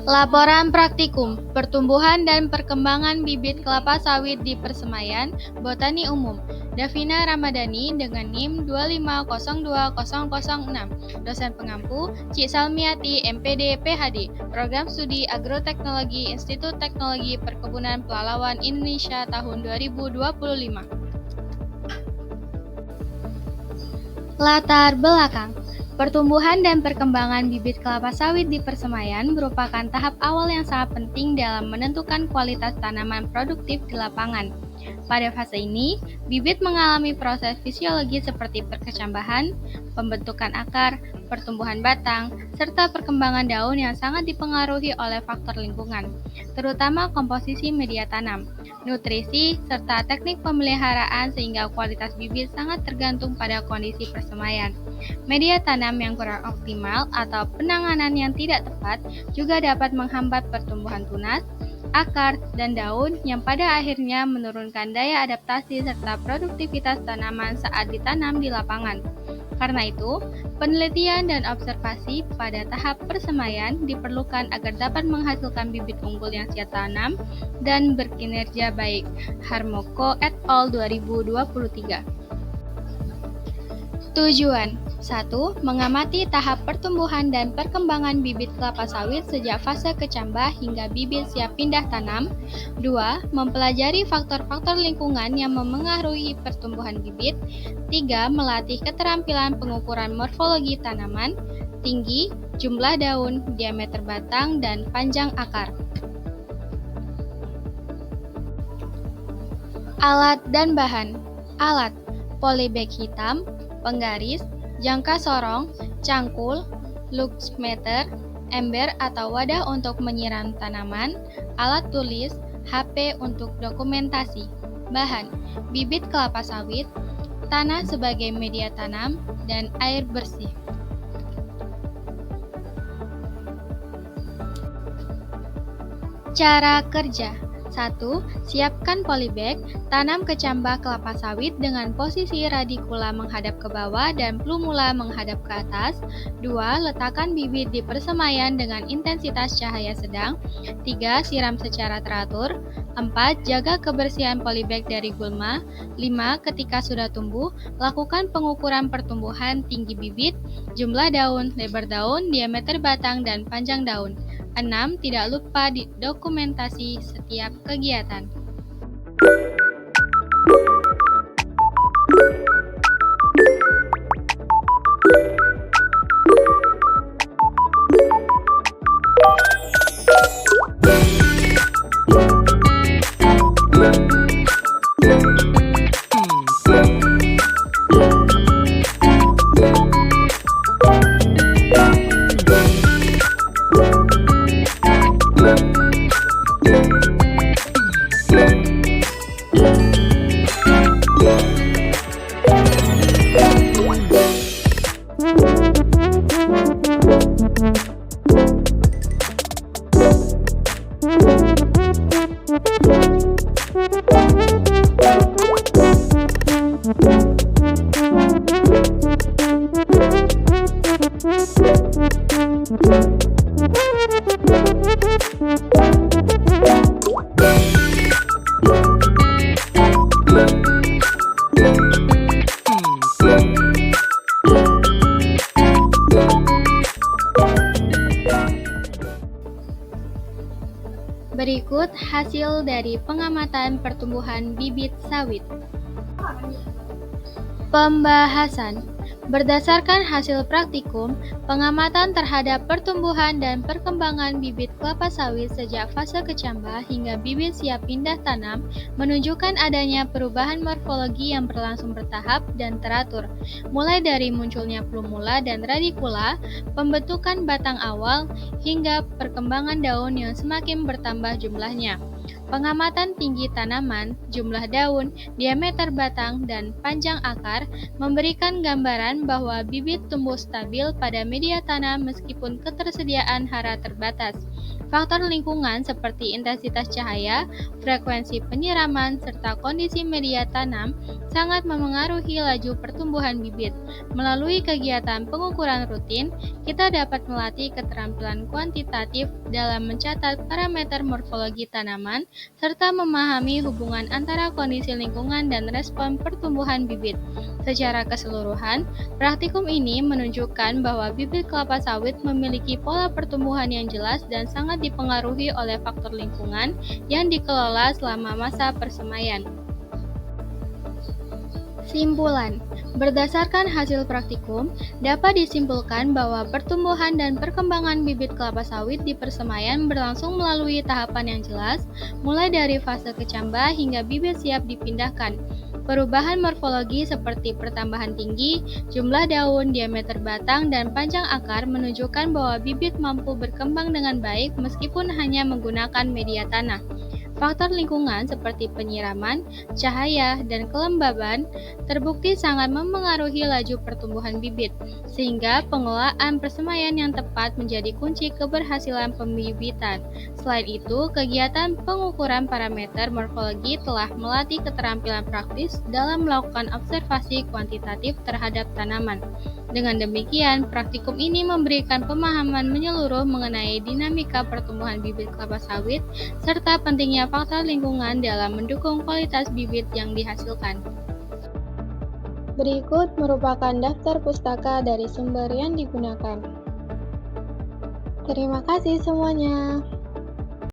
Laporan Praktikum Pertumbuhan dan Perkembangan Bibit Kelapa Sawit di Persemaian Botani Umum Davina Ramadhani dengan NIM 2502006. Dosen pengampu Cik Salmiati MPD PhD Program Studi Agroteknologi Institut Teknologi Perkebunan Pelalawan Indonesia tahun 2025. Latar belakang pertumbuhan dan perkembangan bibit kelapa sawit di persemaian merupakan tahap awal yang sangat penting dalam menentukan kualitas tanaman produktif di lapangan. Pada fase ini, bibit mengalami proses fisiologi seperti perkecambahan, pembentukan akar, pertumbuhan batang, serta perkembangan daun yang sangat dipengaruhi oleh faktor lingkungan, terutama komposisi media tanam, nutrisi, serta teknik pemeliharaan sehingga kualitas bibit sangat tergantung pada kondisi persemaian. Media tanam yang kurang optimal atau penanganan yang tidak tepat juga dapat menghambat pertumbuhan tunas, akar, dan daun yang pada akhirnya menurunkan daya adaptasi serta produktivitas tanaman saat ditanam di lapangan. Karena itu, penelitian dan observasi pada tahap persemaian diperlukan agar dapat menghasilkan bibit unggul yang siap tanam dan berkinerja baik. Harmoko et al. 2023. Tujuan 1. Mengamati tahap pertumbuhan dan perkembangan bibit kelapa sawit sejak fase kecambah hingga bibit siap pindah tanam. 2. Mempelajari faktor-faktor lingkungan yang memengaruhi pertumbuhan bibit. 3. Melatih keterampilan pengukuran morfologi tanaman, tinggi, jumlah daun, diameter batang, dan panjang akar. Alat dan bahan. Alat: polybag hitam, penggaris, jangka sorong, cangkul, luxmeter, ember atau wadah untuk menyiram tanaman, alat tulis, HP untuk dokumentasi. Bahan: bibit kelapa sawit, tanah sebagai media tanam, dan air bersih. Cara kerja: 1. Siapkan polybag, tanam kecambah kelapa sawit dengan posisi radikula menghadap ke bawah dan plumula menghadap ke atas. 2. Letakkan bibit di persemaian dengan intensitas cahaya sedang. 3. Siram secara teratur. 4. Jaga kebersihan polybag dari gulma. 5. Ketika sudah tumbuh, lakukan pengukuran pertumbuhan tinggi bibit, jumlah daun, lebar daun, diameter batang, dan panjang daun. 6. Tidak lupa dokumentasi setiap kegiatan. Berikut hasil dari pengamatan pertumbuhan bibit sawit. Pembahasan. Berdasarkan hasil praktikum, pengamatan terhadap pertumbuhan dan perkembangan bibit kelapa sawit sejak fase kecambah hingga bibit siap pindah tanam menunjukkan adanya perubahan morfologi yang berlangsung bertahap dan teratur, mulai dari munculnya plumula dan radikula, pembentukan batang awal, hingga perkembangan daun yang semakin bertambah jumlahnya. Pengamatan tinggi tanaman, jumlah daun, diameter batang, dan panjang akar memberikan gambaran bahwa bibit tumbuh stabil pada media tanam meskipun ketersediaan hara terbatas. Faktor lingkungan seperti intensitas cahaya, frekuensi penyiraman, serta kondisi media tanam sangat memengaruhi laju pertumbuhan bibit. Melalui kegiatan pengukuran rutin, kita dapat melatih keterampilan kuantitatif dalam mencatat parameter morfologi tanaman, serta memahami hubungan antara kondisi lingkungan dan respon pertumbuhan bibit. Secara keseluruhan, praktikum ini menunjukkan bahwa bibit kelapa sawit memiliki pola pertumbuhan yang jelas dan sangat dipengaruhi oleh faktor lingkungan yang dikelola selama masa persemaian. Simpulan: berdasarkan hasil praktikum, dapat disimpulkan bahwa pertumbuhan dan perkembangan bibit kelapa sawit di persemaian berlangsung melalui tahapan yang jelas, mulai dari fase kecambah hingga bibit siap dipindahkan. Perubahan morfologi seperti pertambahan tinggi, jumlah daun, diameter batang, dan panjang akar menunjukkan bahwa bibit mampu berkembang dengan baik meskipun hanya menggunakan media tanah. Faktor lingkungan seperti penyiraman, cahaya, dan kelembaban terbukti sangat memengaruhi laju pertumbuhan bibit, sehingga pengelolaan persemaian yang tepat menjadi kunci keberhasilan pembibitan. Selain itu, kegiatan pengukuran parameter morfologi telah melatih keterampilan praktis dalam melakukan observasi kuantitatif terhadap tanaman. Dengan demikian, praktikum ini memberikan pemahaman menyeluruh mengenai dinamika pertumbuhan bibit kelapa sawit serta pentingnya faktor lingkungan dalam mendukung kualitas bibit yang dihasilkan. Berikut merupakan daftar pustaka dari sumber yang digunakan. Terima kasih semuanya.